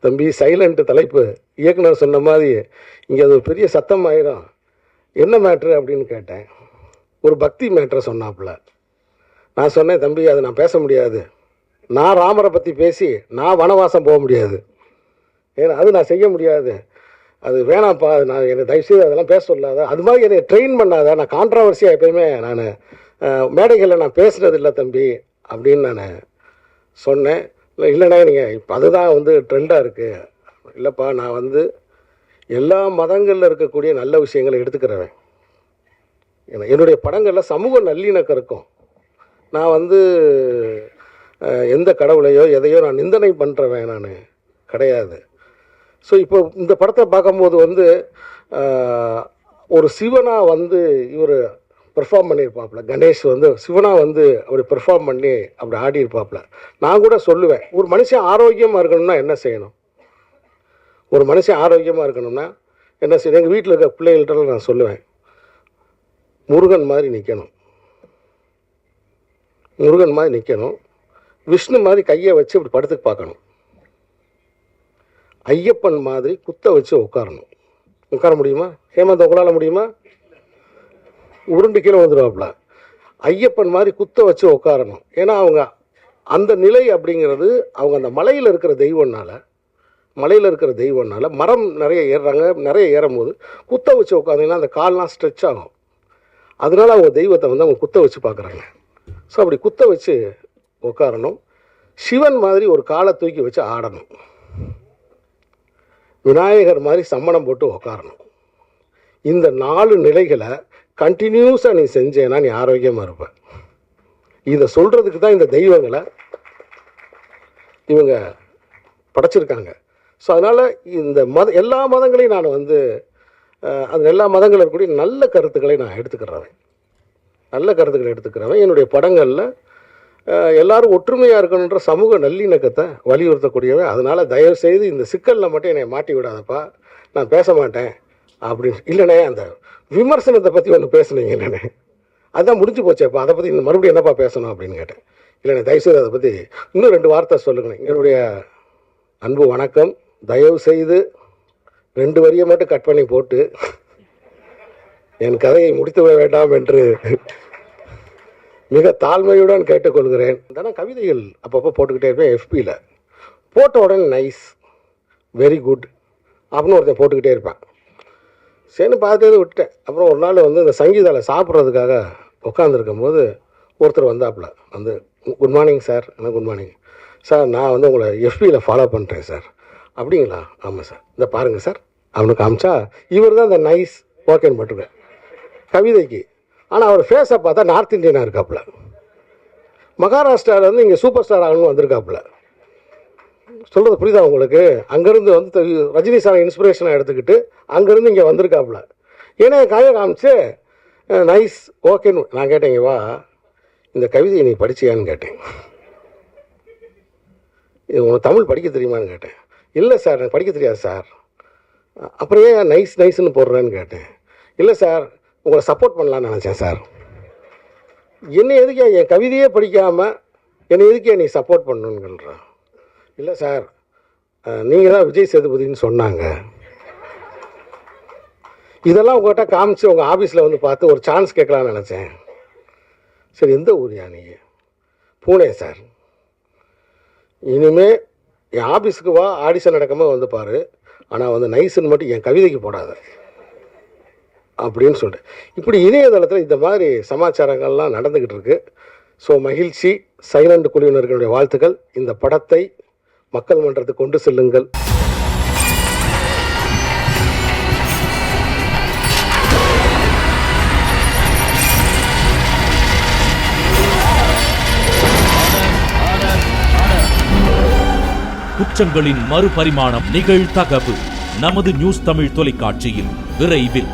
தம்பி சைலண்ட் தலைப்பு இயக்குனர் சொன்ன மாதிரி இங்கே அது ஒரு பெரிய சத்தம் ஆயிரும். என்ன மேட்ரு அப்படின்னு கேட்டேன். ஒரு பக்தி மேட்ரை சொன்னாப்புல. நான் சொன்னேன், தம்பி அதை நான் பேச முடியாது. நான் ராமரை பற்றி பேசி நான் வனவாசம் போக முடியாது. ஏன்னா அது நான் செய்ய முடியாது. அது வேணாம்ப்பா, நான் என்னை தயவுசெய்து அதெல்லாம் பேச சொல்லாத. அது மாதிரி என்னை ட்ரெயின் பண்ணாத. நான் கான்ட்ராவர்சியாக எப்பயுமே நான் மேடைகளில் நான் பேசுகிறது இல்லை தம்பி அப்படின்னு நான் சொன்னேன். இல்லைண்ணா நீங்கள் இப்போ அதுதான் வந்து ட்ரெண்டாக இருக்குது. இல்லைப்பா, நான் எல்லா மதங்களில் இருக்கக்கூடிய நல்ல விஷயங்களை எடுத்துக்கிறவன். என்னுடைய படங்களில் சமூக நல்லிணக்கம் இருக்கும். நான் எந்த கடவுளையோ எதையோ நான் நிந்தனை பண்ணுறவன் நான் கிடையாது. ஸோ இப்போ இந்த படத்தை பார்க்கும்போது ஒரு சிவனாக இவர் பெர்ஃபார்ம் பண்ணியிருப்பாப்புல. கணேஷ் சிவனாக அப்படி பெர்ஃபார்ம் பண்ணி அப்படி ஆடி இருப்பாப்புல. நான் கூட சொல்லுவேன், ஒரு மனுஷன் ஆரோக்கியமாக இருக்கணும்னா என்ன செய்யணும்? ஒரு மனுஷன் ஆரோக்கியமாக இருக்கணும்னா என்ன செய்யணும்? எங்கள் வீட்டில் இருக்க பிள்ளைகள்கிட்ட நான் சொல்லுவேன், முருகன் மாதிரி நிற்கணும். முருகன் மாதிரி நிற்கணும். விஷ்ணு மாதிரி கையை வச்சு இப்படி படுத்துக்கு பார்க்கணும். ஐயப்பன் மாதிரி குத்த வச்சு உட்காரணும். உட்கார முடியுமா? ஹேமந்த் உங்களால் முடியுமா? உருண்டு கீழே வந்துடுவாப்புல. ஐயப்பன் மாதிரி குத்த வச்சு உட்காரணும். ஏன்னா அவங்க அந்த நிலை அப்படிங்கிறது அவங்க அந்த மலையில் இருக்கிற தெய்வம்னால மரம் நிறைய ஏறுறாங்க. நிறைய ஏறும்போது குத்த வச்சு உட்காந்திங்கன்னா அந்த கால்லாம் ஸ்ட்ரெச் ஆகும். அதனால அவங்க தெய்வத்தை அவங்க குத்த வச்சு பார்க்குறாங்க. ஸோ அப்படி குத்த வச்சு உட்காரணும். சிவன் மாதிரி ஒரு காலை தூக்கி வச்சு ஆடணும். விநாயகர் மாதிரி சம்மணம் போட்டு உட்காரணும். இந்த 4 நிலைகளை கண்டினியூஸாக நீ செஞ்சேன்னா நீ ஆரோக்கியமாக இருப்ப. இதை சொல்கிறதுக்கு தான் இந்த தெய்வங்களை இவங்க படைச்சிருக்காங்க. ஸோ அதனால் இந்த எல்லா மதங்களையும் நான் அந்த எல்லா மதங்களில் இருக்கக்கூடிய நல்ல கருத்துக்களை நான் எடுத்துக்கிறேன். என்னுடைய படங்களில் எல்லாரும் ஒற்றுமையாக இருக்கணுன்ற சமூக நல்லிணக்கத்தை வலியுறுத்தக்கூடியவன். அதனால் தயவுசெய்து இந்த சிக்கலில் மட்டும் என்னை மாட்டி விடாதப்பா, நான் பேச மாட்டேன் அப்படின்னு. இல்லைண்ணே, அந்த விமர்சனத்தை பற்றி ஒன்று பேசுனீங்க இல்லைண்ணே, அதுதான் முடிஞ்சு போச்சேப்பா, அதை பற்றி மறுபடியும் என்னப்பா பேசணும் அப்படின்னு கேட்டேன். இல்லைண்ணே, தயவுசெய்து அதை பற்றி இன்னும் 2 வார்த்தை சொல்லுங்கண்ணே. என்னுடைய அன்பு வணக்கம். தயவுசெய்து 2 வரியை மட்டும் கட் பண்ணி போட்டு என் கதையை முடித்து விட வேண்டாம் என்று மிக தாழ்மையுடன் கேட்டுக்கொள்கிறேன். தானே கவிதைகள் அப்பப்போ போட்டுக்கிட்டே இருப்பேன். எஃபியில் போட்ட உடனே நைஸ், வெரி குட் அப்படின்னு ஒருத்தன் போட்டுக்கிட்டே இருப்பேன். சரின்னு பார்த்துட்டு விட்டேன். அப்புறம் ஒரு நாள் இந்த சங்கீதாவில் சாப்பிட்றதுக்காக உட்காந்துருக்கும் போது ஒருத்தர் வந்தாப்புல. Good morning sir. என்ன குட் மார்னிங் சார், நான் உங்களை எஃபியில் ஃபாலோ பண்ணுறேன் சார். அப்படிங்களா? ஆமாம் சார், இந்த பாருங்கள் சார். அவனுக்கு காமிச்சா இவர் தான் இந்த நைஸ் ஓகேன்னு போட்டிருக்கேன் கவிதைக்கு. ஆனால் அவர் ஃபேஸை பார்த்தா நார்த் இந்தியனாக இருக்காப்புல. மகாராஷ்டிராவிலேருந்து இங்கே சூப்பர் ஸ்டார் ஆகணும்னு வந்திருக்காப்புல. சொல்கிறது புரியுதா உங்களுக்கு? அங்கேருந்து ரஜினி சாரை இன்ஸ்பிரேஷனாக எடுத்துக்கிட்டு அங்கேருந்து இங்கே வந்திருக்காப்புல. ஏன்னா கையை காமிச்சு நைஸ் ஓகேன்னு. நான் கேட்டேங்க, வா இந்த கவிதையை நீ படிச்சியான்னு கேட்டேன். இது உனக்கு தமிழ் படிக்க தெரியுமான்னு கேட்டேன். இல்லை சார், எனக்கு படிக்க தெரியாது சார். அப்புறம் ஏன் நைஸ்ன்னு போடுறேன்னு கேட்டேன். இல்லை சார், உங்களை சப்போர்ட் பண்ணலான்னு நினச்சேன் சார். என்னை எதுக்கே என் கவிதையே படிக்காமல் என்னை எதுக்கே நீ சப்போர்ட் பண்ணணுங்கிறான். இல்லை சார், நீங்கள் தான் விஜய் சேதுபதினு சொன்னாங்க. இதெல்லாம் உங்கள்கிட்ட காமிச்சு உங்கள் ஆஃபீஸில் பார்த்து ஒரு சான்ஸ் கேட்கலான்னு நினச்சேன். சரி, எந்த ஊரியா நீங்கள்? பூனே சார். இனிமேல் என் ஆஃபீஸுக்கு வா, ஆடிஷன் நடக்கும்போது பாரு. ஆனால் நைஸுன்னு மட்டும் என் கவிதைக்கு போடாத அப்படின்னு சொல்லிட்டு இப்படி இணையதளத்தில் இந்த மாதிரி சமாச்சாரங்கள்லாம் நடந்துக்கிட்டு இருக்கு. ஸோ மகிழ்ச்சி. சைலண்ட் குழுவினர்களுடைய வாழ்த்துக்கள். இந்த படத்தை மக்கள் மன்றத்துக்கு கொண்டு செல்லுங்கள். குற்றங்களின் மறுபரிமாணம் நிகழ்தகவு நமது நியூஸ் தமிழ் தொலைக்காட்சியில் விரைவில்.